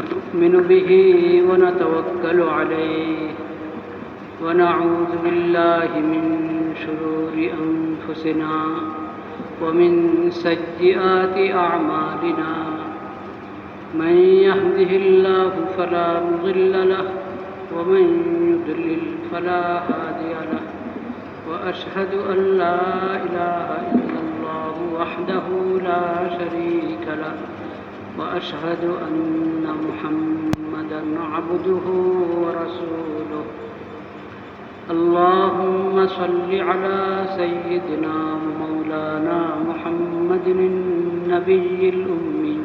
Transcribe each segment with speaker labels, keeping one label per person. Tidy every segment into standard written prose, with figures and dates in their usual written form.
Speaker 1: نؤمن به ونتوكل عليه ونعوذ بالله من شرور أنفسنا ومن سيئات أعمالنا من يهده الله فلا مضل له ومن يضلل فلا هادي له وأشهد أن لا إله إلا الله وحده لا شريك له وأشهد أن محمدًا عبده ورسوله اللهم صل على سيدنا ومولانا محمد النبي الأمي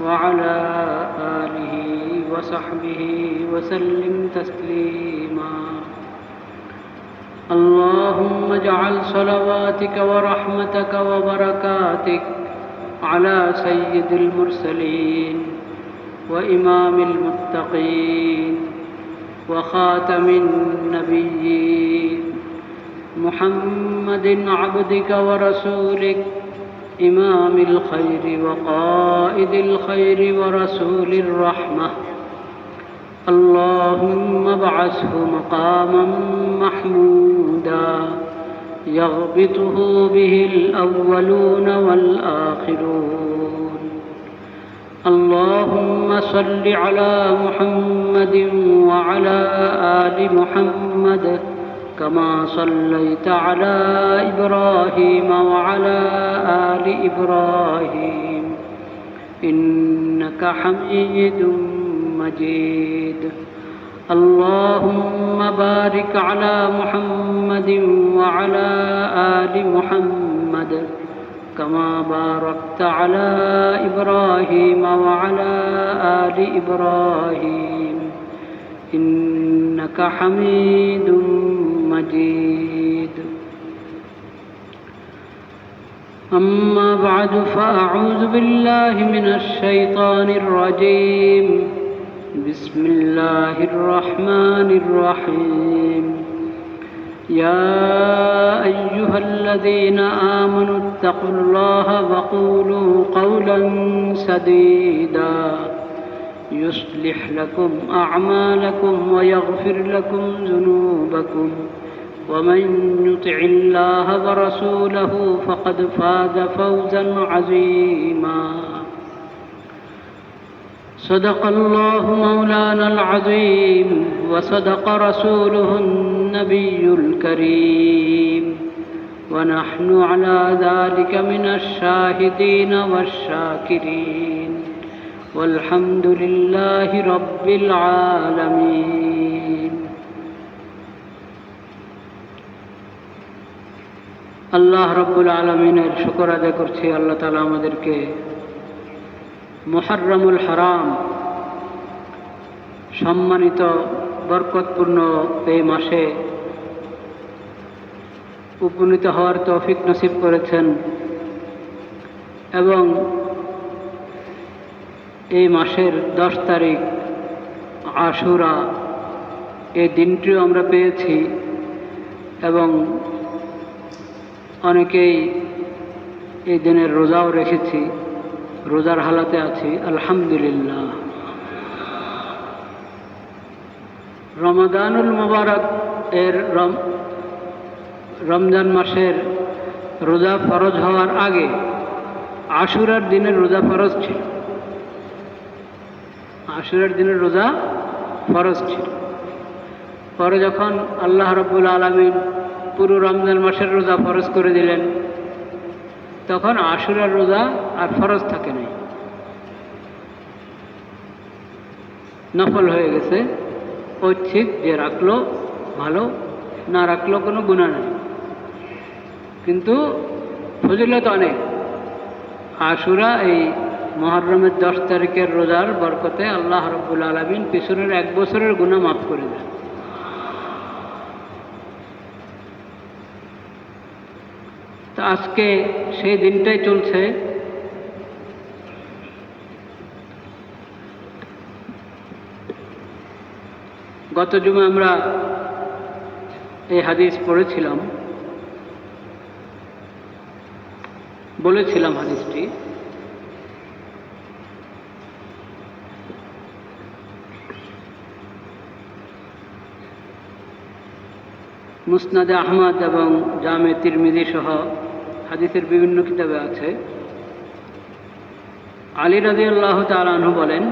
Speaker 1: وعلى آله وصحبه وسلم تسليما اللهم اجعل صلواتك ورحمتك وبركاتك على سيد المرسلين وإمام المتقين وخاتم النبيين محمد عبدك ورسولك إمام الخير وقائد الخير ورسول الرحمة اللهم ابعثه مقاما محمودا يغبطه به الأولون والآخرون اللهم صل على محمد وعلى آل محمد كما صليت على إبراهيم وعلى آل إبراهيم إنك حميد مجيد اللهم بارك على محمد وعلى آل محمد كما باركت على إبراهيم وعلى آل إبراهيم إنك حميد مجيد أما بعد فأعوذ بالله من الشيطان الرجيم بسم الله الرحمن الرحيم يا أيها الذين آمنوا اتقوا الله وقولوا قولا سديدا يصلح لكم أعمالكم ويغفر لكم ذنوبكم ومن يطع الله ورسوله فقد فاز فوزا عظيما صدق الله مولانا العظيم وصدق رسوله النبي الكريم ونحن على ذلك من الشاهدين والشاكرين والحمد لله رب العالمين আল্লাহ রব্বুল আলামিনের শুকর আদায় করছি আল্লাহ তাআলা আমাদেরকে মুহররমুল হারাম সম্মানিত বরকতপূর্ণ এই মাসে উপনীত হওয়ার তৌফিক নসিব করেছেন এবং এই মাসের 10 তারিখ আশুরা এই দিনটিও আমরা পেয়েছি এবং অনেকেই এই দিনের রোজাও রেখেছি রোজার হালাতে আছি আলহামদুলিল্লাহ রমাদানুল মুবারক এর রমজান মাসের রোজা ফরজ হওয়ার আগে আশুরার দিনের রোজা ফরজ ছিল আশুরার দিনের রোজা ফরজ ছিল পরে যখন আল্লাহ রাব্বুল আলামিন পুরো রমজান মাসের রোজা ফরজ করে দিলেন তখন আশুরার রোজা আর ফরজ থাকে নাই নফল হয়ে গেছে ঐচ্ছিক যে রাখলো ভালো না রাখলো কোনো গুনাহ নেই কিন্তু ফজিলত অনেক আশুরা এই মুহররমের 10 তারিখের রোজার বরকতে আল্লাহ রাব্বুল আলামিন পিছনের 1 বছরের গুনাহ মাফ করে দেন তো আজকে সেই দিনটাই চলছে গত জুমে আমরা এই হাদিস পড়েছিলাম বলেছিলাম হাদিসটি মুসনাদে আহমদ এবং জামে তিরমিজি সহ হাদিসের বিভিন্ন কিতাবে আছে। আলী রাদিয়াল্লাহু তাআলা আনহু বলেন,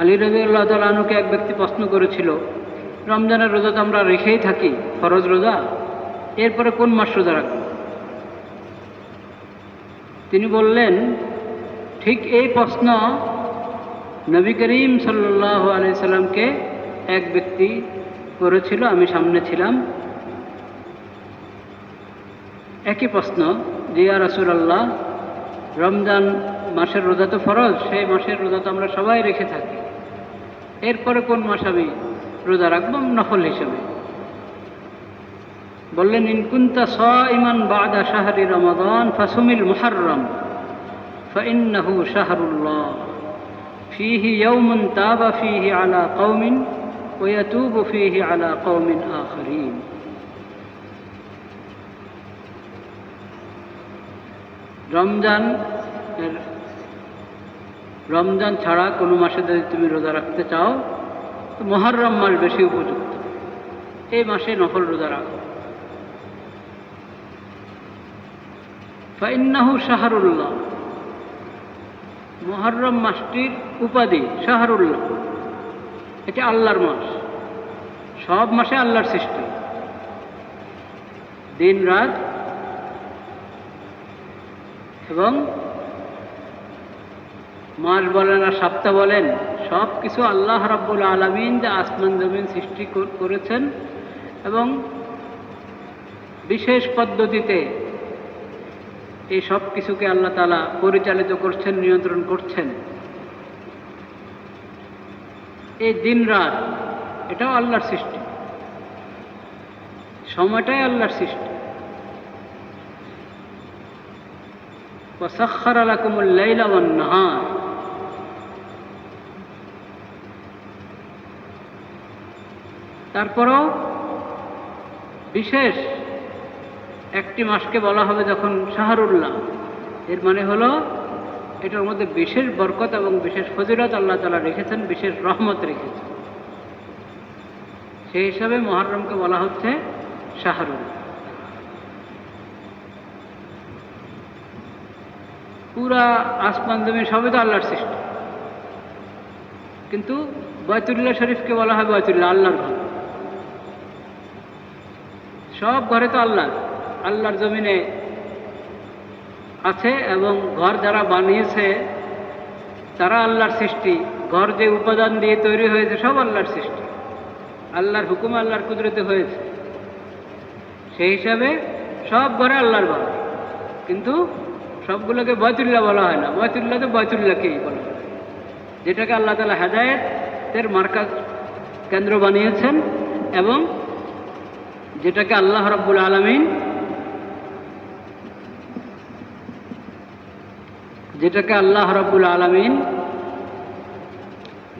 Speaker 1: আলী রাদিয়াল্লাহু তাআলা আনহুকে এক ব্যক্তি প্রশ্ন করেছিল, রমজানের রোজা তো আমরা রেখেই থাকি, ফরজ রোজা, এরপরে কোন মাস রোজা রাখব? তিনি বললেন, ঠিক এই প্রশ্ন নবী করিম সাল্লাল্লাহু আলাইহি সাল্লামকে এক ব্যক্তি করেছিল, আমি সামনে ছিলাম। একই প্রশ্ন যে, ইয়া রাসূলুল্লাহ, রমজান মাসের রোজা তো ফরজ, সেই মাসের রোজা তো আমরা সবাই রেখে থাকি, এরপরে কোন মাস আমি রোজা রাখবো নফল হিসেবে? বললেন, ইন কুনতা সাইমান বাদা শাহরি রমাদান ফাসুমিল মুহররম ফাইন্নাহু শাহরুল্লাহ ফীহি ইয়াওমুন তাবা ফীহি আলা কওমিন ওয়া ইয়াতুবু ফীহি আলা কওমিন আখারিন। রমজান ছাড়া কোনো মাসে যদি তুমি রোজা রাখতে চাও তো মুহররম মাস বেশি উপযুক্ত, এই মাসে নফল রোজা রাখো। ফাইন্নাহু শাহরুল্লাহ, মুহররম মাসটির উপাধি শাহরুল্লাহ, এটা আল্লাহর মাস। সব মাসে আল্লাহর সৃষ্টি, দিন রাত এবং মাস বলেন আর সপ্তাহ বলেন, সব কিছু আল্লাহ রাব্বুল আলামিন যে আসমান জমিন সৃষ্টি করেছেন এবং বিশেষ পদ্ধতিতে এই সব কিছুকে আল্লাহ তাআলা পরিচালিত করছেন, নিয়ন্ত্রণ করছেন। এই দিন রাত এটাও আল্লাহর সৃষ্টি, সময়টাই আল্লাহর সৃষ্টি। ওয়াসাখখারা লাকুমুল লাইলা ওয়ান নাহার, তারপরও বিশেষ একটি মাসকে বলা হবে যখন শাহরুল্লাহ, এর মানে হলো এটার মধ্যে বিশেষ বরকত এবং বিশেষ ফজিলত আল্লাহ তাআলা রেখেছেন, বিশেষ রহমত রেখেছেন। সেই হিসাবে মুহররমকে বলা হচ্ছে শাহরুল্লাহ। পুরা আসমান জমিন সবই তো আল্লাহর সৃষ্টি, কিন্তু বাইতুল্লাহ শরীফকে বলা হয় বাইতুল্লাহ, আল্লাহর ঘর। সব ঘরে তো আল্লাহর জমিনে আছে এবং ঘর যারা বানিয়েছে তারা আল্লাহর সৃষ্টি। ঘর যে উপাদান দিয়ে তৈরি হয়েছে সব আল্লাহর সৃষ্টি, আল্লাহর হুকুমে আল্লাহর কুদরতে হয়েছে। সেই হিসাবে সব ঘরে আল্লাহর ঘর, কিন্তু সবগুলোকে বাইতুল্লাহ বলা হয় না। বাইতুল্লাহ তো বাইতুল্লাহকেই বলা হয়, যেটাকে আল্লাহ তাআলা হেদায়েতের মার্কাজ কেন্দ্র বানিয়েছেন এবং যেটাকে আল্লাহ রাব্বুল আলামিন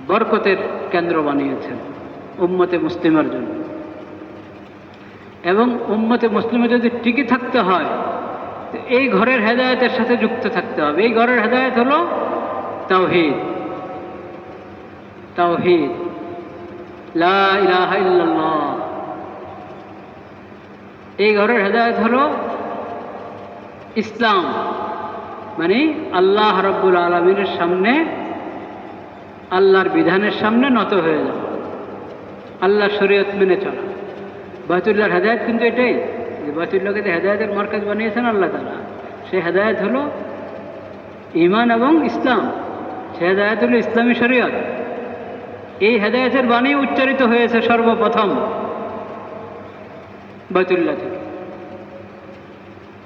Speaker 1: বরকতের কেন্দ্র বানিয়েছেন উম্মতে মুসলিমের জন্য। এবং উম্মতে মুসলিমে যদি টিকে থাকতে হয় তো এই ঘরের হেদায়েতের সাথে যুক্ত থাকতে হবে। এই ঘরের হেদায়েত হলো তাওহীদ, লা ইলাহা ইল্লাল্লাহ। এই ঘরের হেদায়েত হলো ইসলাম, মানে আল্লাহ রাব্বুল আলামিনের সামনে, আল্লাহর বিধানের সামনে নত হয়ে যাওয়া, আল্লাহর শরীয়ত মেনে চলা। বাইতুল্লাহর হেদায়েত কিন্তু এটাই, যে বাইতুল্লাহকে যে হেদায়েতের মার্কাজ বানিয়েছেন আল্লাহ তাআলা, সেই হেদায়েত হলো ঈমান এবং ইসলাম। সে হেদায়েত হলো ইসলামী শরীয়ত। এই হেদায়েতের বাণী উচ্চারিত হয়েছে সর্বপ্রথম বাইতুল্লাহ থেকে,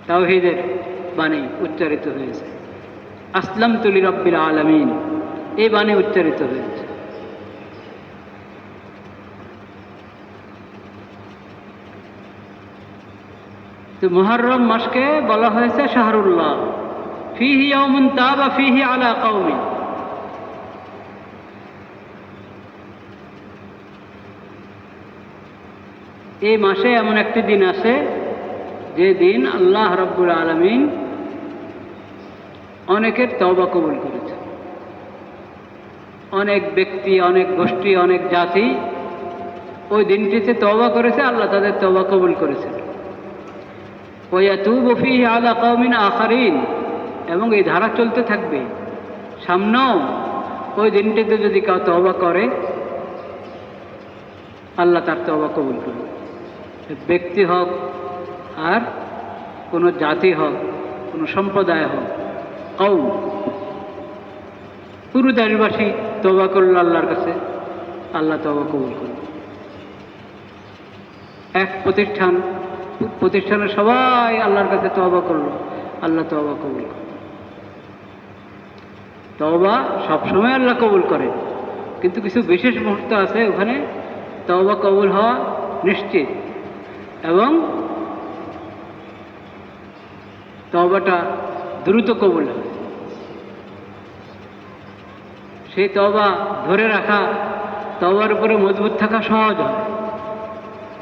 Speaker 1: তাওহীদের বাণী উচ্চারিত হয়েছে। আসলামতু লিরাব্বিল আলামিন, এই বাণী উচ্চারিত হয়েছে। তো মুহররম মাসকে বলা হয়েছে শাহরুল্লাহ, ফীহি ইয়াওমুন তাবা ফীহি আলা কওমিন। এই মাসে এমন একটি দিন আছে যে দিন আল্লাহ রাব্বুল আলামিন অনেকের তওবা কবুল করেছে। অনেক ব্যক্তি, অনেক গোষ্ঠী, অনেক জাতি ওই দিনটিতে তওবা করেছে, আল্লাহ তাদের তওবা কবুল করেছেন। ওয়ায়াতুবু ফীহি আলা কওমিন আখারিন, এবং এই ধারা চলতে থাকবে সামনেও। ওই দিনটিতে যদি কেউ তওবা করে আল্লাহ তার তওবা কবুল করবে। ব্যক্তি হোক, আর কোনো জাতি হোক, কোনো সম্প্রদায় হোক, কওম, পুরো দেশবাসী তওবা করল আল্লাহর কাছে, আল্লাহ তওবা কবুল করবে। এক প্রতিষ্ঠানের সবাই আল্লাহর কাছে তওবা করলো, আল্লাহ তওবা কবুল করবে। তওবা সবসময় আল্লাহ কবুল করেন, কিন্তু কিছু বিশেষ মুহূর্ত আছে ওখানে তওবা কবুল হওয়া নিশ্চিত, এবং তওবাটা দ্রুত কবুল হয়। সেই তওবা ধরে রাখা, তওবার উপরে মজবুত থাকা সহজ হয়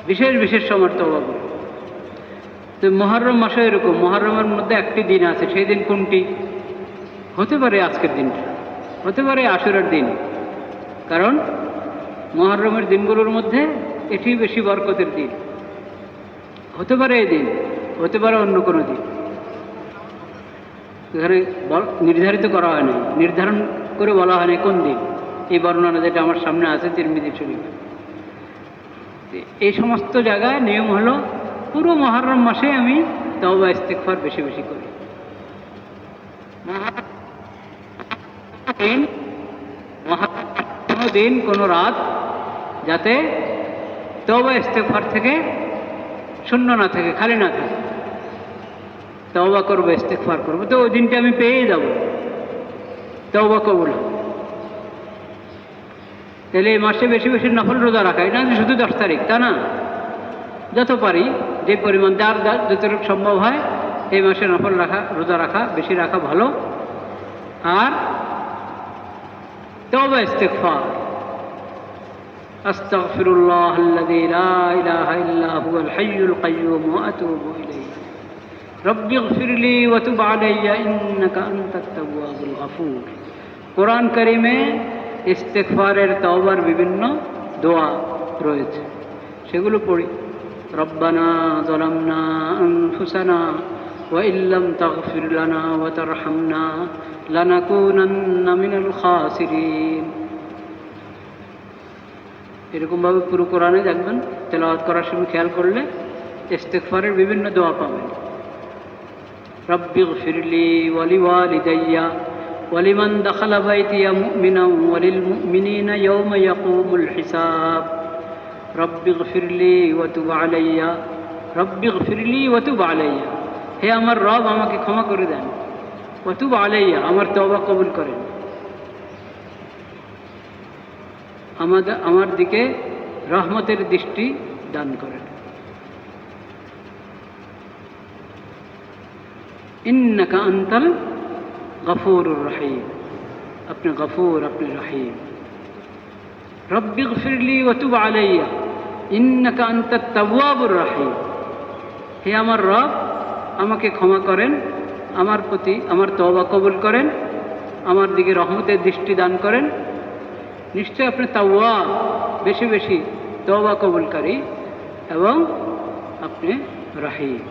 Speaker 1: বিশেষ বিশেষ সময় তওবা করে। তো মুহররম মাসে এরকম, মুহররমের মধ্যে একটি দিন আছে, সেই দিন কোনটি? হতে পারে আজকের দিনটা, হতে পারে আশুরার দিন, কারণ মুহররমের দিনগুলোর মধ্যে এটি বেশি বরকতের দিন। হতে পারে এই দিন, হতে পারে অন্য কোনো দিন, এখানে নির্ধারিত করা হয়নি, নির্ধারণ করে বলা হয়নি কোন দিন। এই বর্ণনা যেটা আমার সামনে আছে তিরমিজি শরীফে, এই সমস্ত জায়গায় নিয়ম হলো পুরো মুহররম মাসে আমি তওবা ইস্তিগফার বেশি বেশি করি। কোনো দিন, কোনো রাত যাতে তওবা ইস্তিগফার থেকে শূন্য না থাকে, খালি না থাকে। তওবা করবো, ইস্তিগফার করবো, তো ওই দিনটা আমি পেয়ে যাব, তওবা কবুল হবে। তাহলে এই মাসে বেশি বেশি নফল রোজা রাখা, এটা না শুধু 10 তারিখ, তা না, যত পারি, যে পরিমাণ যার যতটুকু সম্ভব হয় এই মাসে নফল রাখা, রোজা রাখা, বেশি রাখা ভালো। আর তওবা ইস্তিগফার, আস্তাগফিরুল্লাহাল্লাযী লা ইলাহা ইল্লা হুয়াল হাইয়ুল কাইয়্যুম ওয়া আতুবু ইলাইহি রব্বিগফিরলি ওয়া তুব আলাইয়া ইন্নাকা আনতাত তাওয়াবুল গফুর। কোরআন কারীমে ইস্তিগফারের, তওবার বিভিন্ন দোয়া রয়েছে, সেগুলো পড়ি। রব্বানা যালামনা আনফুসানা ওয়া ইল্লাম তাগফির লানা ওয়া তারহামনা লানাকুনান্না মিনাল খাসিরিন। এরকমভাবে পুরো কোরআনে দেখবেন, তেলাওয়াত করার সময় খেয়াল করলে ইস্তিগফারের বিভিন্ন দোয়া পাবেন। রব্বিগফিরলি ওয়া লিওয়ালিদাইয়া ওয়া লিমান দাখালা বাইতিয়া মুমিনান ওয়া লিল মুমিনিনা ইয়াওমা ইয়াকুমুল হিসাব। রব্বিগফিরলি ওয়া তুব আলাইয়া, রব্বিগফিরলি ওয়া তুব আলাইয়া, হে আমার রব আমাকে ক্ষমা করে দেন, ওয়া তুব আলাইয়া, আমার তওবা কবুল করেন, আমার দিকে রহমতের দৃষ্টি দান করেন। ইন্নাকা আনতাল গফুরুর রহিম, আপনি গফুর, আপনি রহিম। রব্বিগফিরলি ওয়া তুব আলাইয়া ইন্নাকা আনতাত তাওয়াবুর রহিম, হে আমার রব আমাকে ক্ষমা করেন, আমার প্রতি আমার তওবা কবুল করেন, আমার দিকে রহমতের দৃষ্টি দান করেন। নিশ্চয় আপনি তাওয়াব, বেশি বেশি তওবা কবুলকারী, এবং আপনি রহিম।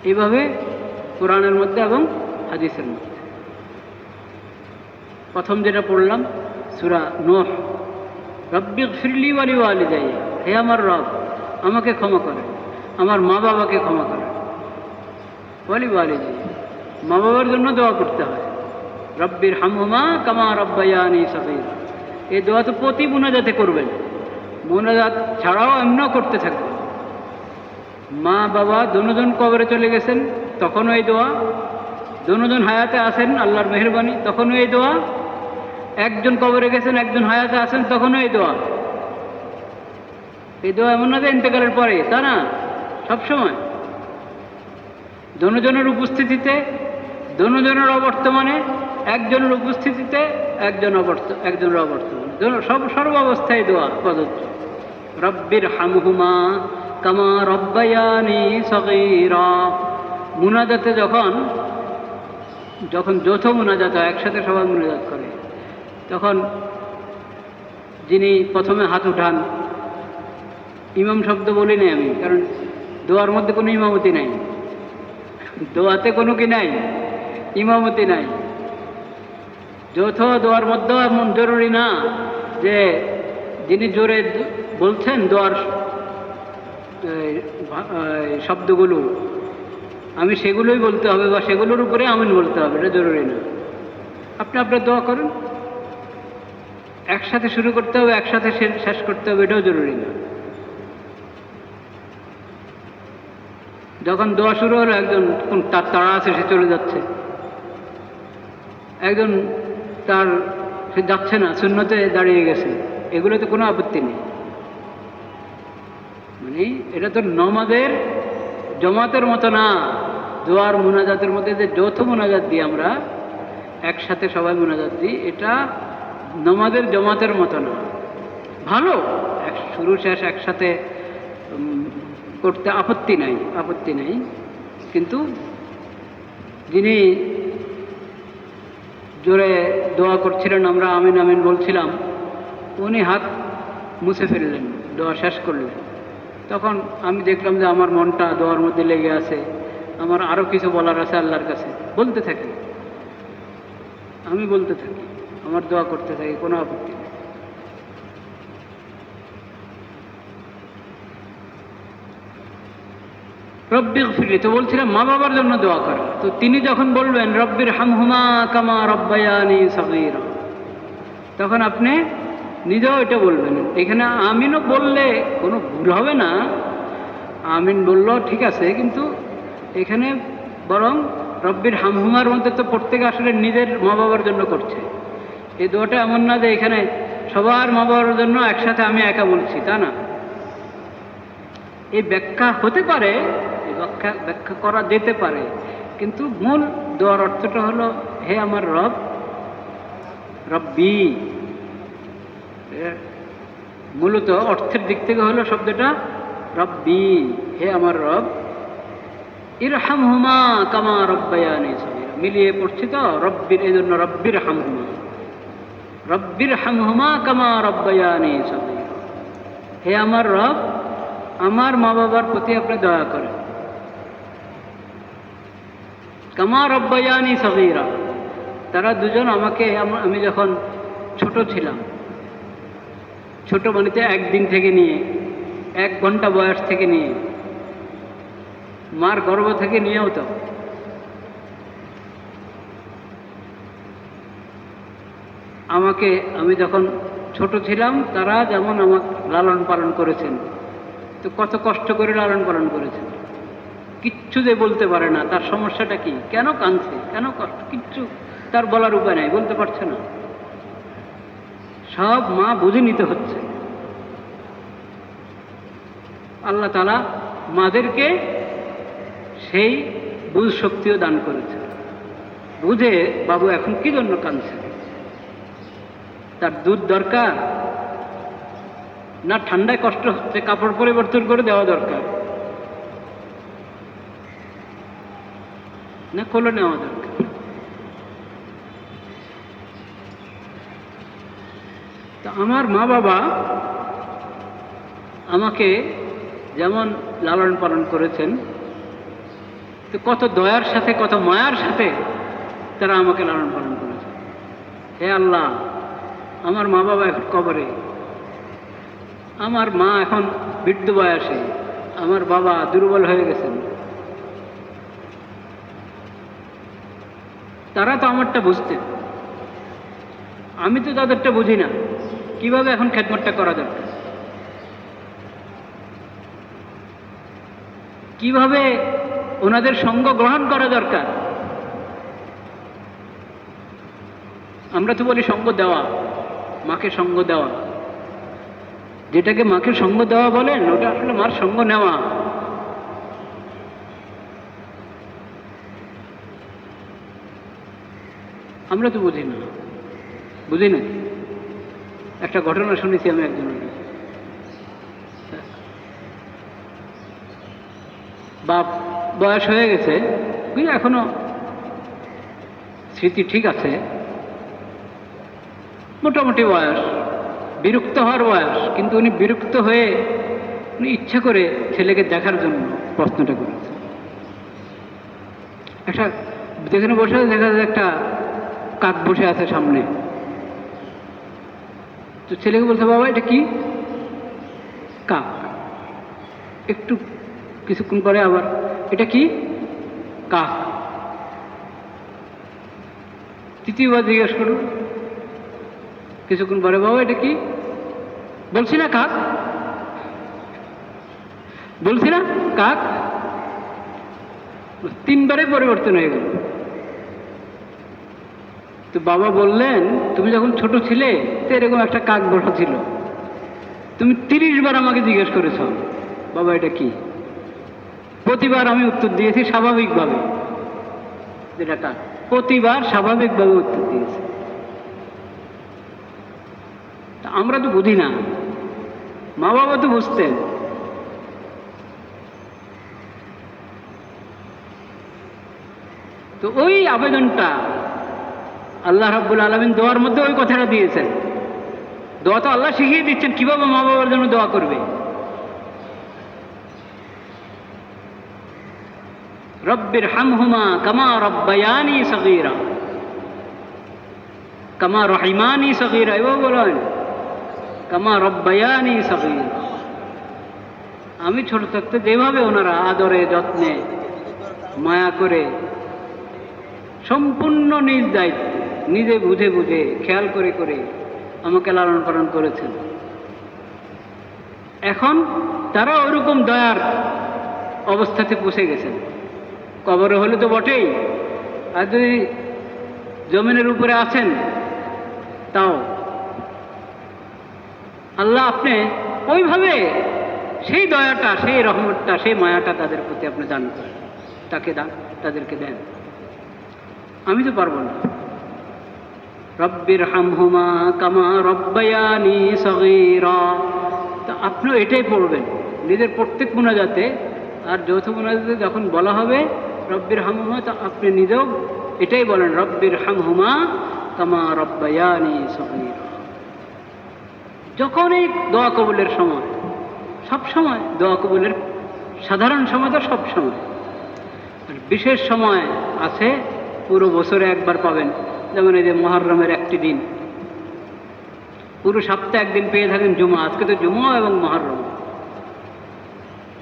Speaker 1: এইভাবে কোরআনের মধ্যে এবং হাদিসের মধ্যে। প্রথম যেটা পড়লাম সূরা নূহ, রব্বিগফিরলি ওয়া লিওয়ালিদাইয়া, হে আমার রব আমাকে ক্ষমা করেন, আমার মা বাবাকে ক্ষমা করেন। ওয়া লিওয়ালিদাইয়া, মা বাবার জন্য দোয়া করতে হয়। রব্বির হামহুমা কামা রব্বায়ানি সগীরা, এই দোয়া তো প্রতি মুনাজাতে করবেন, মুনাজাত ছাড়াও এমনও করতে থাকবেন। মা বাবা দুজন কবরে চলে গেছেন তখনও এই দোয়া, দুজন হায়াতে আছেন আল্লাহর মেহেরবানি তখনও এই দোয়া, একজন কবরে গেছেন একজন হায়াতে আছেন তখনও এই দোয়া। এই দোয়া এমন না যে ইন্তেকালের পরে, তা না, সবসময় দুজনের উপস্থিতিতে, দুজনের অবর্তমানে, একজনের উপস্থিতিতে একজনের অবর্তমানে, সর্ব অবস্থায় দোয়া প্রযোজ্য। রব্বির হামহুমা কামা রব্বায়ানি সগীরা। মুনাজাতে যখন যৌথ মুনাজাত হয়, একসাথে সবাই মুনাজাত করে, তখন যিনি প্রথমে হাত উঠান, ইমাম শব্দ বলি নাই আমি, কারণ দোয়ার মধ্যে কোনো ইমামতি নাই, দোয়াতে কোনো কি নাই, ইমামতি নাই। যৌথ দোয়ার মধ্যেও এমন জরুরি না যে যিনি জোরে বলছেন দোয়ার শব্দগুলো আমি সেগুলোই বলতে হবে বা সেগুলোর উপরে আমিন বলতে হবে, এটা জরুরি না। আপনি আপনার দোয়া করুন, একসাথে শুরু করতে হবে, একসাথে শেষ করতে হবে, এটাও জরুরি না। যখন দোয়া শুরু হলো, একজন তার তাড়া আছে, সে চলে যাচ্ছে, একজন তার সে যাচ্ছে না, সুন্নতে দাঁড়িয়ে গেছে, এগুলোতে কোনো আপত্তি নেই। মানে এটা তো নমাজের জমাতের মতো না। দোয়ার মোনাজাতের মধ্যে যে যৌথ মোনাজাত দিই আমরা, একসাথে সবাই মোনাজাত দিই, এটা নমাজের জমাতের মতো না। ভালো, শুরু শেষ একসাথে করতে আপত্তি নাই, আপত্তি নাই। কিন্তু যিনি জোরে দোয়া করছিলেন, আমরা আমিন আমিন বলছিলাম, উনি হাত মুছে ফেললেন, দোয়া শেষ করলেন। তখন আমি দেখলাম যে আমার মনটা দোয়ার মধ্যে লেগে আছে, আমার আরও কিছু বলার আছে আল্লাহর কাছে, বলতে থাকি, আমি বলতে থাকি, আমার দোয়া করতে থাকি, কোনো আপত্তি নেই। রব্বির ফিরি তো বলছিলাম মা বাবার জন্য দোয়া করা, তো তিনি যখন বলবেন রব্বির হামহুমা কামা রব্বায়ানি সগীরা, তখন আপনি নিজেও এটা বলবেন। এখানে আমিনও বললে কোনো ভুল হবে না, আমিন বললেও ঠিক আছে, কিন্তু এখানে বরং রব্বির হামহুমার মধ্যে তো প্রত্যেকে আসলে নিজের মা বাবার জন্য করছে। এই দোয়াটা এমন না যে এখানে সবার মা বাবার জন্য একসাথে আমি একা বলছি, তা না। এই ব্যাখ্যা হতে পারে, ব্যাখ্যা করা যেতে পারে, কিন্তু মূল দোয়ার অর্থটা হলো হে আমার রব, রব্বি। মূলত অর্থের দিক থেকে হলো শব্দটা রব্বি, হে আমার রব, ইরহামহুমা কামা রব্বায়ানি সগীরা, মিলিয়ে পড়ছি তো রব্বির, এই জন্য রব্বির হামহুমা, রব্বির হামহুমা কামা রব্বায়ানি সগীরা, হে আমার রব, আমার মা বাবার প্রতি আপনি দয়া করেন, কামা রব্বায়ানি সগীরা, তারা দুজন আমাকে, আমি যখন ছোট ছিলাম, ছোট মানেতে একদিন থেকে নিয়ে 1 ঘন্টা বয়স থেকে নিয়ে, মার গর্ভ থেকে নিয়েও তো আমাকে, আমি যখন ছোট ছিলাম তারা যেমন আমাকে লালন পালন করেছেন, তো কত কষ্ট করে লালন পালন করেছেন, কিচ্ছু যে বলতে পারে না তার সমস্যাটা কি, কেন কাঁদছে, কেন কষ্ট, কিচ্ছু তার বলার উপায় নাই, বলতে পারছে না, সব মা বুঝে নিতে হচ্ছে। আল্লাহ তাআলা মাদেরকে সেই বুঝ শক্তিও দান করেছে, বুঝে বাবু এখন কি জন্য কাঁদছে, তার দুধ দরকার না ঠান্ডায় কষ্ট হচ্ছে, কাপড় পরিবর্তন করে দেওয়া দরকার, না কোলে নেওয়া দরকার। তো আমার মা বাবা আমাকে যেমন লালন পালন করেছেন, তো কত দয়ার সাথে, কত মায়ার সাথে তারা আমাকে লালন পালন করেছে। হে আল্লাহ, আমার মা বাবা এখন কবরে, আমার মা এখন বৃদ্ধ বয়সে, আমার বাবা দুর্বল হয়ে গেছেন, তারা তো আমারটা বুঝতেন, আমি তো তাদেরটা বুঝি না, কিভাবে এখন খেদমতটা করা দরকার, কিভাবে ওনাদের সঙ্গ গ্রহণ করা দরকার। আমরা তো বলি সঙ্গ দেওয়া, মাকে সঙ্গ দেওয়া, যেটাকে মাকে সঙ্গ দেওয়া বলেন ওটা আসলে মার সঙ্গ নেওয়া। আমরা তো বুঝি না, বুঝি না। একটা ঘটনা শুনেছি আমি একজনের, বাপ বয়স হয়ে গেছে, এখনো স্মৃতি ঠিক আছে, মোটামুটি বয়স, বিরক্ত হওয়ার বয়স, কিন্তু উনি বিরক্ত হয়ে উনি ইচ্ছা করে ছেলেকে দেখার জন্য প্রশ্নটা করেছেন। একটা যেখানে বসে আছে দেখা যায় একটা কাক বসে আছে সামনে, তো ছেলেকে বলছে, বাবা এটা কি? কাক। একটু কিছুক্ষণ পরে আবার, এটা কি? কাক। তৃতীয়বার জিজ্ঞেস করল, কিছুক্ষণ পরে, বাবা এটা কি? বলছি না কাক, বলছি না কাক। তিনবারে পরিবর্তন হয়ে গেল। তো বাবা বললেন, তুমি যখন ছোট ছিলে তো এরকম একটা কাক বসা ছিল, তুমি 30 বার আমাকে জিজ্ঞেস করেছ বাবা এটা কি। প্রতিবার আমি উত্তর দিয়েছি স্বাভাবিকভাবে, যেটা কাক, প্রতিবার স্বাভাবিকভাবে উত্তর দিয়েছি। আমরা তো বুঝি না, মা বাবা তো বুঝতেন। তো ওই আবেদনটা আল্লাহ রাব্বুল আলামিন দোয়ার মধ্যে ওই কথাটা দিয়েছেন। দোয়া তো আল্লাহ শিখিয়ে দিচ্ছেন কিভাবে মা বাবার জন্য দোয়া করবে। রব্বির হামহুমা কামা রব্বায়ানি সগীরা কামা রহিমানি সগীরা, এভাবে বলেন কামা রব্বায়ানি সগীরা। আমি ছোট থাকতে যেভাবে ওনারা আদরে যত্নে মায়া করে সম্পূর্ণ নিজ দায়িত্বে নিজে বুঝে বুঝে খেয়াল করে করে আমাকে লালন পালন করেছেন, এখন তারা ওরকম দয়ার অবস্থাতে পৌঁছে গেছেন। কবরে হলে তো বটেই, আর যদি জমিনের উপরে আছেন তাও আল্লাহ আপনি ওইভাবে সেই দয়াটা, সেই রহমতটা, সেই মায়াটা তাদের প্রতি আপনি দান করেন, তাদেরকে দেন। আমি তো পারবো না। রব্বির হামহুমা কামা রব্বায়ানি সগীরা, তো আপনি এটাই পড়বেন নিজের প্রত্যেক মুনাজাতে। আর যৌথ মুনাজাতে যখন বলা হবে রব্বির হামহুমা, তো আপনি নিজেও এটাই বলেন, রব্বির হামহুমা কামা রব্বায়ানি সগীরা। যখন এই দোয়া কবুলের সময়, সব সময় দোয়া কবুলের সাধারণ সময় তো সব সময়, আর বিশেষ সময় আছে পুরো বছরে একবার পাবেন। যেমন এই যে মুহররমের একটি দিন, পুরো সপ্তাহে একদিন পেয়ে থাকেন জুমা। আজকে তো জুমা এবং মুহররম,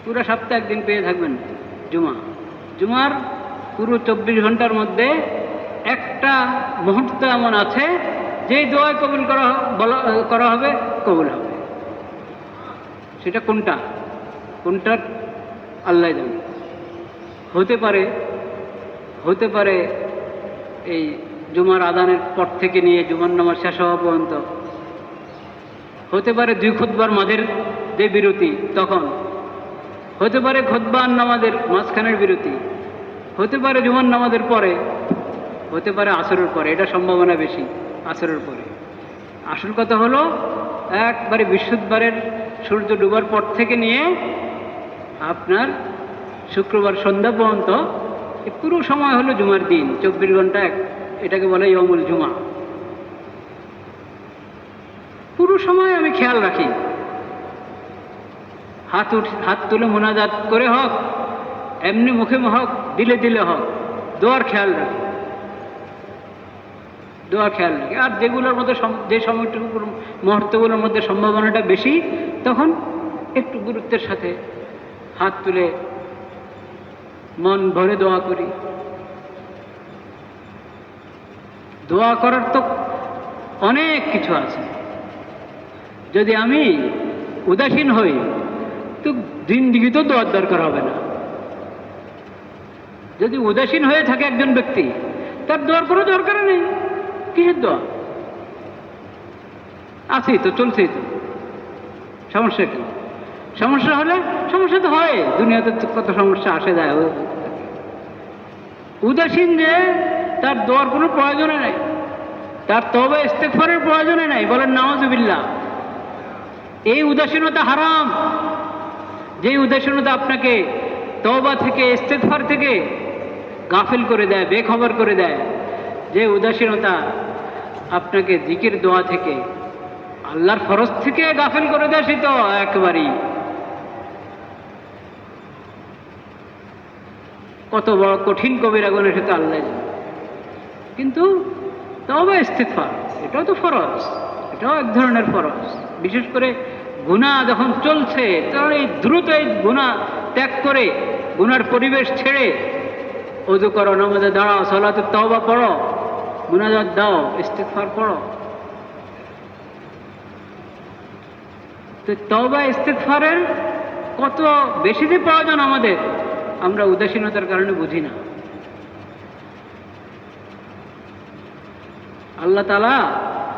Speaker 1: পুরো সপ্তাহে একদিন পেয়ে থাকবেন জুমা। জুমার পুরো 24 ঘন্টার মধ্যে একটা মুহূর্ত এমন আছে যেই দোয়ায় কবুল করা হবে, কবুল হবে। সেটা কোনটা আল্লাহ জানে। হতে পারে এই জুমার আদানের পর থেকে নিয়ে জুমার নামাজ শেষ হওয়া পর্যন্ত, হতে পারে 2 খুতবার মাঝের যে বিরতি তখন, হতে পারে খুতবা আর নামাজের মাঝখানের বিরতি, হতে পারে জুমার নামাজের পরে, হতে পারে আসরের পরে। এটা সম্ভাবনা বেশি আসরের পরে। আসল কথা হলো একবারে বৃহস্পতিবারের সূর্য ডুবার পর থেকে নিয়ে আপনার শুক্রবার সন্ধ্যা পর্যন্ত এই পুরো সময় হলো জুমার দিন, 24 ঘন্টা, এটাকে বলে ইয়মুল জুমা। পুরো সময় আমি খেয়াল রাখি, হাত তুলে মোনাজাত করে হোক, এমনি মুখে হোক, দিলে দিলে হোক, দোয়ার খেয়াল রাখি। আর যেগুলোর মধ্যে যে সময়টুকু মুহূর্তগুলোর মধ্যে সম্ভাবনাটা বেশি, তখন একটু গুরুত্বের সাথে হাত তুলে মন ভরে দোয়া করি। দোয়া করার তো অনেক কিছু আছে। যদি আমি উদাসীন হই তো জিন্দেগি তো দোয়ার দরকার হবে না। যদি উদাসীন হয়ে থাকে একজন ব্যক্তি, তার দোয়ার কোনো দরকার নেই। কিসের দোয়া? আছি তো, চলছেই তো, সমস্যা কি? সমস্যা হলে সমস্যা তো হয়, দুনিয়াতে কত সমস্যা আসে যায়। উদাসীন যে তার দোয়ার কোনো প্রয়োজনে নাই, তার তওবা ইস্তেগফারের প্রয়োজনে নাই, বলেন নাউযুবিল্লাহ। এই উদাসীনতা হারাম। যে উদাসীনতা আপনাকে তওবা থেকে, ইস্তেগফার থেকে গাফিল করে দেয়, বেখবর করে দেয়, যে উদাসীনতা আপনাকে জিকির দোয়া থেকে, আল্লাহর ফরজ থেকে গাফেল করে দেয়, সে তো একবারই কত বড় কঠিন কবিরা গুনাহ, সে তো আল্লাহ জানে। কিন্তু তওবা ইস্তিগফার এটাও তো ফরজ, এটাও এক ধরনের ফরজ। বিশেষ করে গুনাহ যখন চলছে তখন এই দ্রুত এই গুনাহ ত্যাগ করে, গুনার পরিবেশ ছেড়ে ওযু করো, নামাজে দাঁড়াও, সালাতে তওবা পড়ো, মুনাজাত দাও, ইস্তিগফার পড়ো। তো তওবা ইস্তিগফারের কত বেশি যে প্রয়োজন আমাদের, আমরা উদাসীনতার কারণে বুঝি না। আল্লাহ তাআলা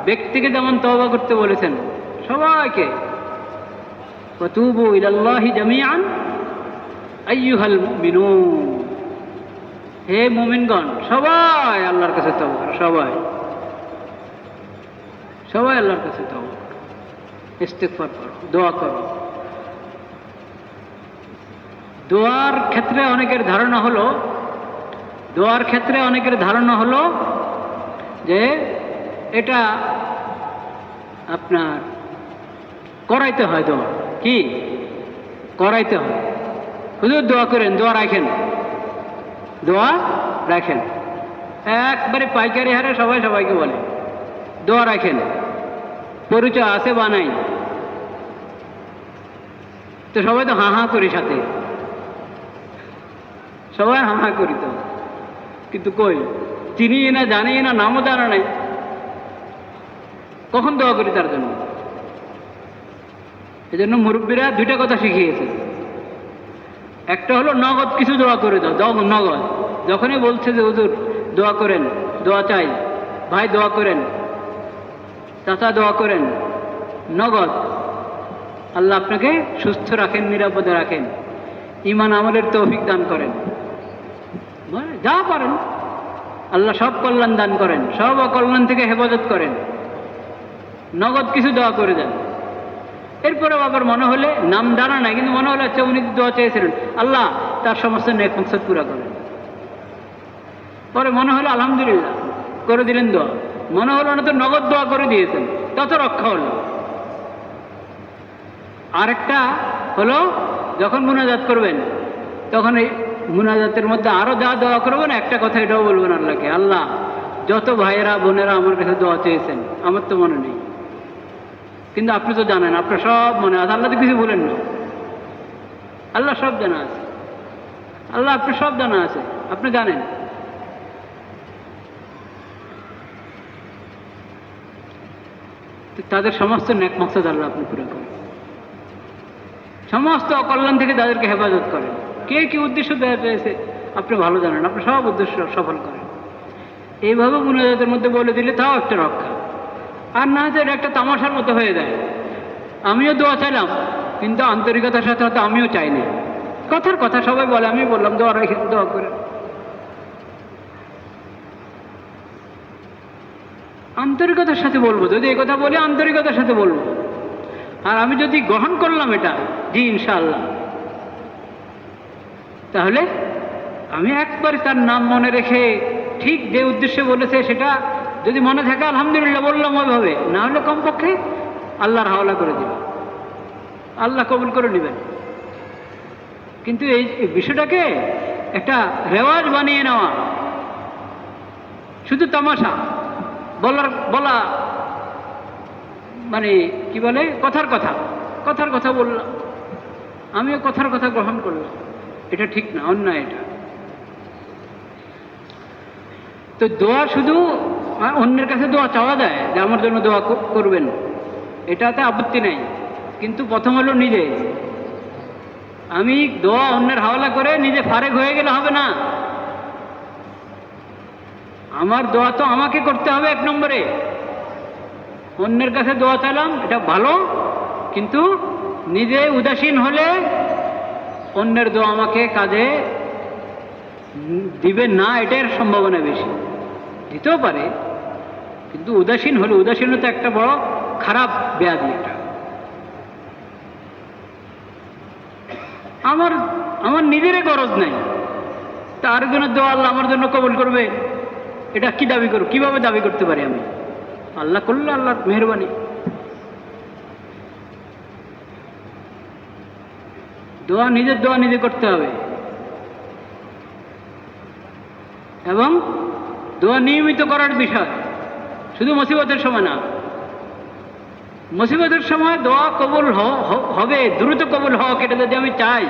Speaker 1: ব্যক্তিকে যেমন তওবা করতে বলেছেন, সবাইকে ফাতুবু ইলাল্লাহি জামিআন আইয়ুহাল মুমিনুন, হে মুমিনগণ সবাই আল্লাহর কাছে তওবা করো, সবাই সবাই আল্লাহর কাছে তওবা করো, ইস্তিগফার করো, দোয়া করো। দোয়ার ক্ষেত্রে অনেকের ধারণা হলো যে এটা আপনার করাইতে হয়, দোয়া কি করাইতে হয়, হুজুর দোয়া করেন, দোয়া রাখেন, একবারে পাইকারি হারে সবাই সবাইকে বলে দোয়া রাখেন, পরিচয় আছে বা নাই, তো সবাই তো হাঁ হাঁ করি, সাথে সবাই হাঁ হাঁ করি, তো কিন্তু কই চিনি না, জানি না, নামও জানা নাই, কখন দোয়া করি তার জন্য? এই জন্য মুরব্বীরা দুইটা কথা শিখিয়েছে। একটা হলো নগদ কিছু দোয়া করে দাও, নগদ যখনই বলছে যে হুজুর দোয়া করেন, দোয়া চাই, ভাই দোয়া করেন, চাচা দোয়া করেন, নগদ আল্লাহ আপনাকে সুস্থ রাখেন, নিরাপদে রাখেন, ঈমান আমলের তৌফিক দান করেন, যা পারেন আল্লাহ সব কল্যাণ দান করেন, সব অকল্যাণ থেকে হেফাজত করেন, নগদ কিছু দোয়া করে দেন। এরপরে আবার মনে হলে, নাম জানা নাই কিন্তু মনে হলে আচ্ছা উনি দোয়া চেয়েছিলেন, আল্লাহ তার সমস্ত নেক মাকসাদ পুরা করেন। পরে মনে হলো আলহামদুলিল্লাহ করে দিলেন দোয়া, মনে হলো না তো নগদ দোয়া করে দিয়েছেন, তত রক্ষা হলো। আরেকটা হলো যখন মুনাজাত করবেন, তখন এই মুনাজাতের মধ্যে আরো যা দোয়া করবেন, একটা কথা এটাও বলবেন আল্লাহকে, আল্লাহ যত ভাইয়েরা বোনেরা আমার কাছে দোয়া চেয়েছেন, আমার তো মনে নেই, কিন্তু আপনি তো জানেন, আপনার সব মনে আছে, আল্লাহ তো কিছু বলেন না, আল্লাহ সব জানা আছে, আল্লাহ আপনার সব জানা আছে, আপনি জানেন। তাদের সমস্ত নেক মাকসাদ আল্লাহ আপনি পুরো করেন, সমস্ত অকল্যাণ থেকে তাদেরকে হেফাজত করেন। কে কি উদ্দেশ্য দেওয়া পেয়েছে আপনি ভালো জানেন, আপনি সব উদ্দেশ্য সফল করেন। এইভাবে মুনাজাতের মধ্যে বলে দিলে তাও একটা রক্ষা। আর না যে একটা তামাশার মতো হয়ে যায়, আমিও দোয়া চাইলাম কিন্তু আন্তরিকতার সাথে হয়তো আমিও চাইনি, কথার কথা সবাই বলে, আমি বললাম দোয়া রেখে দোয়া করে, আন্তরিকতার সাথে বলবো, যদি এই কথা বলি আন্তরিকতার সাথে বলবো। আর আমি যদি গ্রহণ করলাম এটা, জি ইনশাআল্লাহ, তাহলে আমি একবার তার নাম মনে রেখে ঠিক যে উদ্দেশ্যে বলেছে সেটা যদি মনে থাকে আলহামদুলিল্লাহ বললাম ওইভাবে, না হলে কমপক্ষে আল্লাহর হাওলা করে দিল, আল্লাহ কবুল করে নেবেন। কিন্তু এই বিষয়টাকে একটা রেওয়াজ বানিয়ে নেওয়া, শুধু তামাশা বলা, মানে কি বলে, কথার কথা বললাম, আমিও কথার কথা গ্রহণ করলাম, এটা ঠিক না, অন্যায় এটা। তো দোয়া শুধু অন্যের কাছে দোয়া চাওয়া যায় যে আমার জন্য দোয়া করবেন, এটাতে আপত্তি নাই, কিন্তু প্রথম হলো নিজে। আমি দোয়া অন্যের হাওলা করে নিজে ফারেক হয়ে গেলে হবে না, আমার দোয়া তো আমাকে করতে হবে এক নম্বরে। অন্যের কাছে দোয়া চাইলাম এটা ভালো, কিন্তু নিজে উদাসীন হলে অন্যের দোয়া আমাকে কাজে দিবে না, এটার সম্ভাবনা বেশি। দিতেও পারে, কিন্তু উদাসীন হলে, উদাসীনতা একটা বড় খারাপ ব্যাধি। এটা আমার নিজেরই গরজ নাই, তার জন্য দোয়া আল্লাহ আমার জন্য কবুল করবে, এটা কি দাবি করব, কিভাবে দাবি করতে পারি আমি? আল্লাহ করলে আল্লাহর মেহেরবানি। দোয়া নিজের দোয়া নিজে করতে হবে, এবং দোয়া নিয়মিত করার বিষয়, শুধু মুসিবতের সময় না। মুসিবতের সময় দোয়া কবুল হবে, দ্রুত কবুল হওয়া, এটা যদি আমি চাই,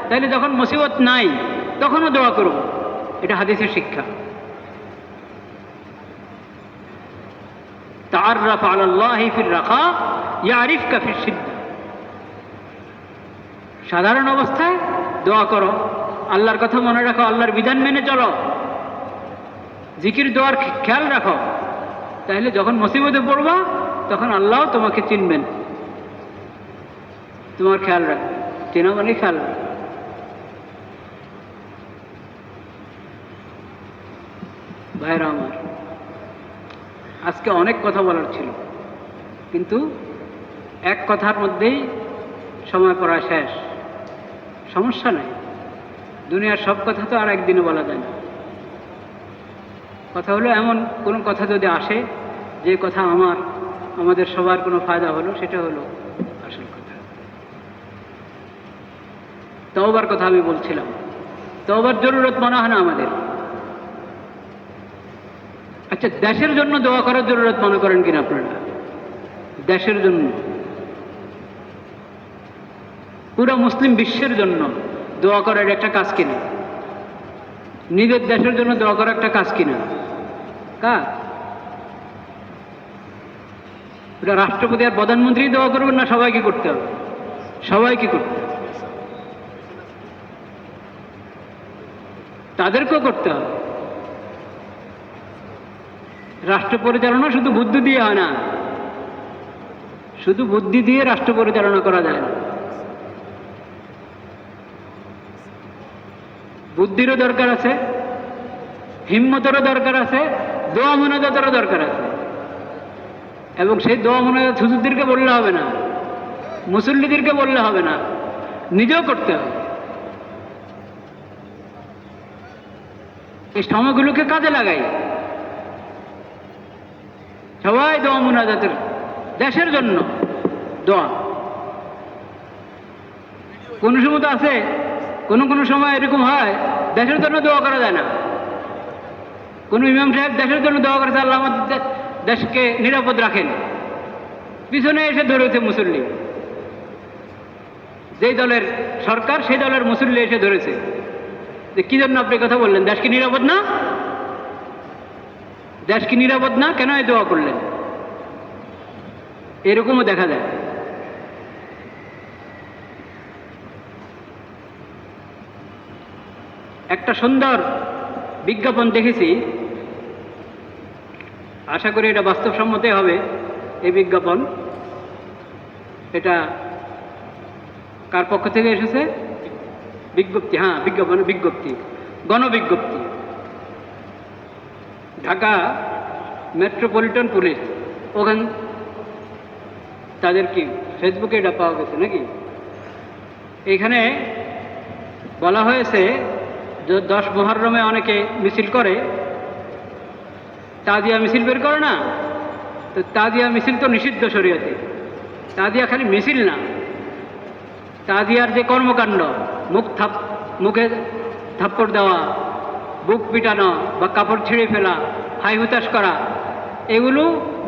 Speaker 1: তাহলে যখন মুসিবত নাই তখনও দোয়া করব। এটা হাদিসের শিক্ষা। তাআররাফ আলাল্লাহি ফির রাখা ইয়ারিফকা ফিস সিদ্দা। সাধারণ অবস্থায় দোয়া করো, আল্লাহর কথা মনে রাখো, আল্লাহর বিধান মেনে চলো, জিকির দোয়ার খেয়াল রাখো, তাহলে যখন মুসিবতে পড়বা তখন আল্লাহ তোমাকে চিনবেন, তোমার খেয়াল রাখবেন। চেনা মানে খেয়াল রাখবেন। ভাইরা আমার, আজকে অনেক কথা বলার ছিল, কিন্তু এক কথার মধ্যেই সময় পড়া শেষ। সমস্যা নাই, দুনিয়ার সব কথা তো আর একদিনে বলা যায় না। কথা হলো এমন কোনো কথা যদি আসে যে কথা আমাদের সবার কোনো ফায়দা হলো, সেটা হলো আসল কথা। তওবার কথা আমি বলছিলাম, তওবার জরুরত মনে হয় না আমাদের। আচ্ছা, দেশের জন্য দোয়া করার জরুরত মনে করেন কিনা আপনারা? দেশের জন্য, পুরো মুসলিম বিশ্বের জন্য দোয়া করার একটা কাজ কিনা? নিজের দেশের জন্য দোয়া করার একটা কাজ কিনা? কাজ। এটা রাষ্ট্রপতি আর প্রধানমন্ত্রী দোয়া করবেন না, সবাইকে করতে হবে? সবাইকে করতে হবে, তাদেরকেও করতে হবে। রাষ্ট্র পরিচালনা শুধু বুদ্ধি দিয়ে হয় না, শুধু বুদ্ধি দিয়ে রাষ্ট্র পরিচালনা করা যায় না। বুদ্ধিরও দরকার আছে, হিম্মতেরও দরকার আছে, দোয়া মোনাজাতেরও দরকার আছে। এবং সেই দোয়া মোনাজাত হুজুরদেরকে বললে হবে না, মুসল্লিদেরকে বললে হবে না, নিজেও করতে হবে। এই সময়গুলোকে কাজে লাগাই, সবাই দোয়া মোনাজাতের, দেশের জন্য দোয়া। কোন সময় তো আছে, কোন সময় এরকম হয় দেশের জন্য দোয়া করা যায় না। কোন ইমাম সাহেব দেশের জন্য দোয়া করেছে, আল্লাহ আমাদের দেশকে নিরাপদ রাখেন, পিছনে এসে ধরেছে মুসল্লি, যেই দলের সরকার সেই দলের মুসল্লি এসে ধরেছে যে কি জন্য আপনি কথা বললেন, দেশ কি নিরাপদ না? দেশ কি নিরাপদ না? কেন এই দোয়া করলেন? এরকমও দেখা যায়। একটা সুন্দর বিজ্ঞাপন দেখেছি, আশা করি এটা বাস্তবসম্মতই হবে। এই বিজ্ঞাপন, এটা কার পক্ষ থেকে এসেছে? বিজ্ঞপ্তি, হ্যাঁ বিজ্ঞপ্তি, গণবিজ্ঞপ্তি। ঢাকা মেট্রোপলিটন পুলিশ, ওখান তাদের কি ফেসবুকে এটা পাওয়া গেছে নাকি? এইখানে বলা হয়েছে যে 10 মুহররমে অনেকে মিছিল করে, তাজিয়া মিছিল বের করে না? তো তাজিয়া মিছিল তো নিষিদ্ধ শরীয়তে। তাজিয়া খালি মিছিল না, তাজিয়ার যে কর্মকাণ্ড, মুখে থাপ্পড় দেওয়া, বুক পিটানো বা কাপড় ছিঁড়ে ফেলা, হাই হুতাশ করা, এগুলো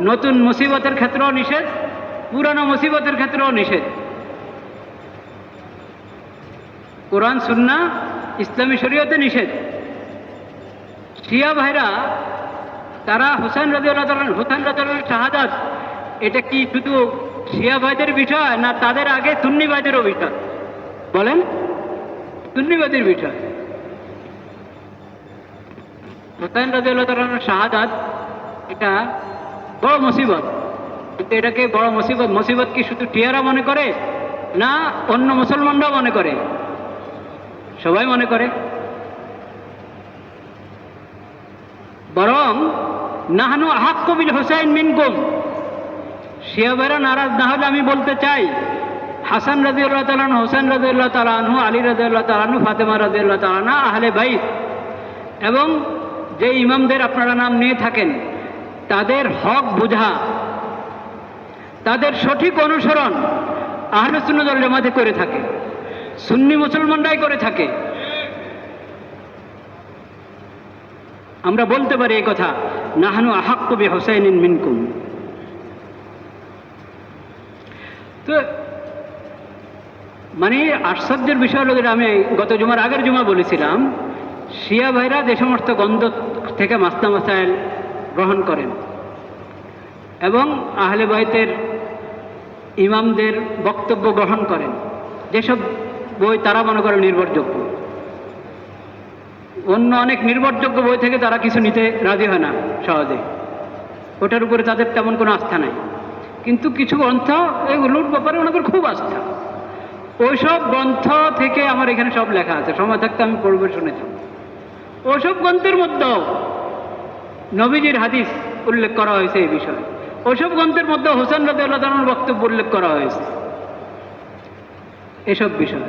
Speaker 1: নতুন মুসিবতের ক্ষেত্রেও নিষেধ, পুরানো মুসিবতের ক্ষেত্রেও নিষেধ। কোরআন সুন্নাহ ইসলামী শরীয়তে নিষেধ। শিয়া ভাইরা তারা হুসাইন রাদিয়াল্লাহু তাআলার শাহাদাত, এটা কি শুধু শিয়া ভাইদের বিষয় না তাদের আগে সুন্নি ভাইদেরও বিষয়? বলেন, সুন্নি ভাইদের বিষয়। হুসাইন রাদিয়াল্লাহু তাআলার শাহাদাত এটা বড় মুসিবত, কিন্তু এটাকে বড় মুসিবত কি শুধু টিয়ারা মনে করে না অন্য মুসলমানরাও মনে করে? সবাই মনে করে। বরং নাহনু আহাক্কু বিল হুসাইন মিনকুম, শিয়া ভাইরা নারাজ না হলে আমি বলতে চাই, হাসান রাদিয়াল্লাহু তাআলা আনহু, হুসাইন রাদিয়াল্লাহু তাআলা আনহু, আলী রাদিয়াল্লাহু তাআলা আনহু, ফাতেমা রাদিয়াল্লাহু তাআলা আনহা আহলে বাইত, এবং যে ইমামদের আপনারা নাম নিয়ে থাকেন তাদের হক বোঝা, তাদের সঠিক অনুসরণ আহলে সুন্নাত ওয়াল জামাতে করে থাকে, সুন্নি মুসলমানরাই করে থাকে। আমরা বলতে পারি এই কথা, নাহনু আহাক্কু বিহুসাইনিন মিনকুম। তো মানে আশ্চর্যের বিষয় হলো, যেটা আমি গত জুমার আগের জুমা বলেছিলাম, শিয়া ভাইরা যে সমস্ত গন্ধ থেকে মাসলা মাসাইল গ্রহণ করেন এবং আহলে বাইতের ইমামদের বক্তব্য গ্রহণ করেন, যেসব বই তারা মনে করেন নির্ভরযোগ্য, অন্য অনেক নির্ভরযোগ্য বই থেকে তারা কিছু নিতে রাজি হয় না সহজে, ওটার উপরে তাদের তেমন কোনো আস্থা নাই। কিন্তু কিছু গ্রন্থ এগুলোর ব্যাপারে ওনাদের খুব আস্থা। ওইসব গ্রন্থ থেকে আমার এখানে সব লেখা আছে, সময় থাকতে আমি পড়বে শুনেছি। ওইসব গ্রন্থের মধ্যেও নবীজির হাদিস উল্লেখ করা হয়েছে এই বিষয়ে, ওইসব গ্রন্থের মধ্যে হোসেন রাদিয়াল্লাহু তাআলার বক্তব্য উল্লেখ করা হয়েছে এসব বিষয়।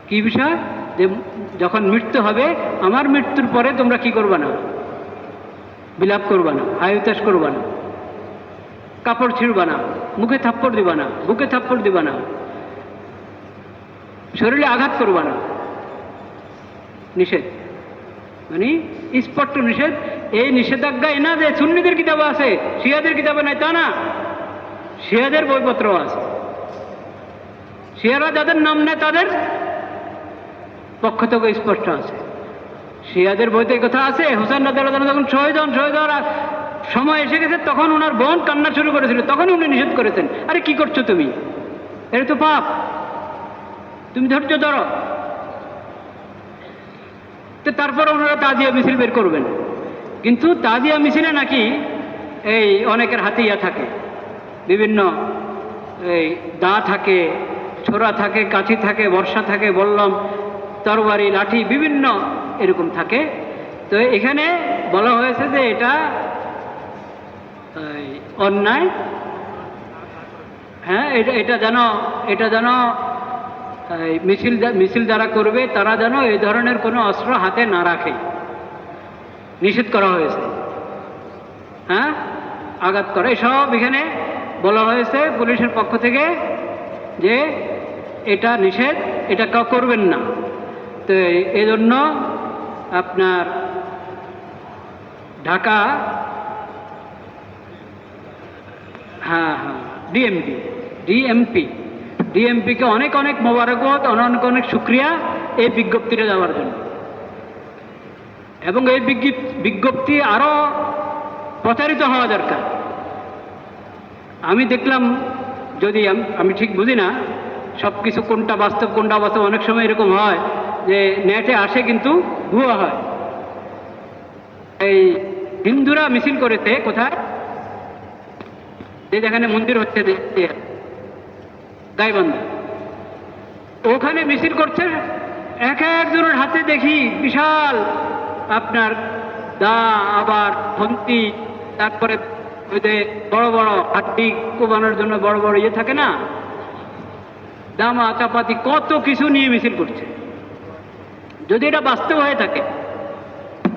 Speaker 1: কি বিষয়? যে যখন মৃত্যু হবে, আমার মৃত্যুর পরে তোমরা কি করবা না? বিলাপ করবা না, হায়ুতাস করবা না, কাপড় ছিঁড়বা না, মুখে থাপ্পড় দিবা না, বুকে থাপ্পড় দিবা না, শরীরে আঘাত করবা না, নিষেধ, মানে স্পষ্ট নিষেধ। এই নিষেধাজ্ঞা এনা যে সুন্নিদের কিতাবে আছে, শিয়াদের কিতাবে নাই তা না, শিয়াদের বইপত্র আছে। শিয়ারা যাদের নাম নেয় তাদের পক্ষ থেকে স্পষ্ট আছে, শিয়াদের বইতে কথা আছে। হোসেন রাদিয়াল্লাহু তাআলা যখন শহীদ হওয়ার সময় এসে গেছে, তখন ওনার বোন কান্না শুরু করেছিল, তখন উনি নিষেধ করেছেন, আরে কি করছো তুমি, এটা তো পাপ, তুমি ধৈর্য ধরো। তো তারপর ওনারা তাজিয়া মিছিল বের করবেন, কিন্তু তাজিয়া মিছিলে নাকি এই অনেকের হাতে ইয়া থাকে, বিভিন্ন এই দা থাকে, ছোরা থাকে, কাঠি থাকে, বর্ষা থাকে, বললাম তরবারি, লাঠি, বিভিন্ন এরকম থাকে। তো এখানে বলা হয়েছে যে এটা অন্যায়, হ্যাঁ, এটা যেন মিছিল যারা করবে তারা যেন এই ধরনের কোনো অস্ত্র হাতে না রাখে, নিষেধ করা হয়েছে। হ্যাঁ, আঘাত করে সব এখানে বলা হয়েছে পুলিশের পক্ষ থেকে যে এটা নিষেধ, এটা কেউ করবেন না। তো এই জন্য আপনার ঢাকা ডিএমপিকে অনেক অনেক মোবারকবাদ, অনেক অনেক শুক্রিয়া এই বিজ্ঞপ্তিটা দেওয়ার জন্য। এবং এই বিজ্ঞপ্তি আরো প্রচারিত হওয়া দরকার। আমি দেখলাম, যদি আমি ঠিক বুঝি না সব কিছু কোনটা বাস্তব কোনটা অবাস্তব, অনেক সময় এরকম হয় যে নেটে আসে কিন্তু ভুয়া হয়। এই হিন্দুরা মিছিল করেছে কোথায়, যে যেখানে মন্দির হচ্ছে গাইবান্ধা, ওখানে মিছিল করছে, এক একজনের হাতে দেখি বিশাল আপনার দা, আবার খন্তি, তারপরে ওই যে বড় বড় হাড্ডি কোবানোর জন্য বড় বড় ইয়ে থাকে না, দামা চাপাতি, কত কিছু নিয়ে মিছিল করছে। যদি এটা বাস্তব হয়ে থাকে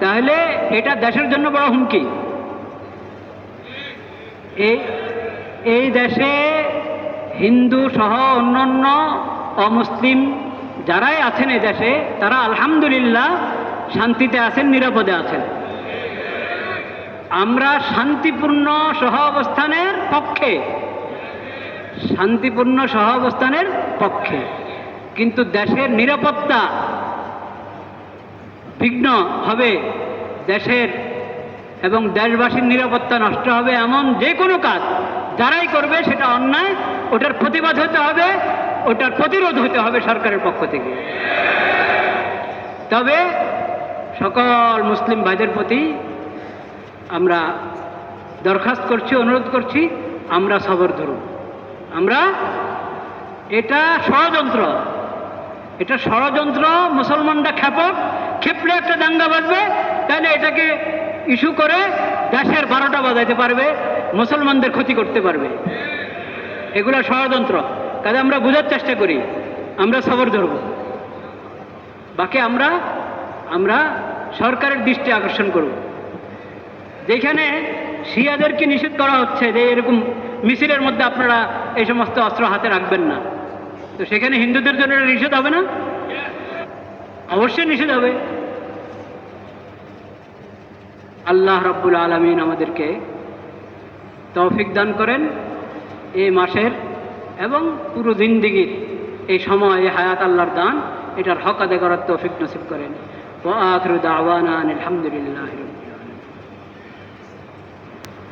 Speaker 1: তাহলে এটা দেশের জন্য বড় হুমকি। এই দেশে হিন্দু সহ অন্যান্য অমুসলিম যারাই আছেন এই দেশে, তারা আলহামদুলিল্লাহ শান্তিতে আছেন, নিরাপদে আছেন। আমরা শান্তিপূর্ণ সহ অবস্থানের পক্ষে, শান্তিপূর্ণ সহ অবস্থানের পক্ষে। কিন্তু দেশের নিরাপত্তা বিঘ্ন হবে, দেশের এবং দেশবাসীর নিরাপত্তা নষ্ট হবে এমন যে কোনো কাজ যারাই করবে সেটা অন্যায়, ওটার প্রতিবাদ হতে হবে, ওটার প্রতিরোধ হতে হবে সরকারের পক্ষ থেকে। তবে সকল মুসলিম ভাইদের প্রতি আমরা দরখাস্ত করছি, অনুরোধ করছি, আমরা সবর ধরুন। আমরা এটা ষড়যন্ত্র, এটা ষড়যন্ত্র, মুসলমানরা খেপলে একটা দাঙ্গা বাজবে, তাহলে এটাকে ইস্যু করে দেশের 12টা বাজাইতে পারবে, মুসলমানদের ক্ষতি করতে পারবে। এগুলো ষড়যন্ত্র। কাজে আমরা বোঝার চেষ্টা করি, আমরা সবর ধরব। বাকি আমরা সরকারের দৃষ্টি আকর্ষণ করব যেখানে শিয়াদেরকে নিষেধ করা হচ্ছে যে এরকম মিছিলের মধ্যে আপনারা এই সমস্ত অস্ত্র হাতে রাখবেন না, তো সেখানে হিন্দুদের জন্য এটা নিষেধ হবে না? অবশ্যই নিষেধ হবে। আল্লাহ রাব্বুল আলামিন আমাদেরকে তৌফিক দান করেন এই মাসের এবং পুরো জিন্দেগীর এই সময়, এই হায়াত আল্লাহর দান, এটার হক আদায় করার তৌফিক নসিব করেন। ওয়া আখিরু দাওয়ানা আনিল হামদুলিল্লাহি।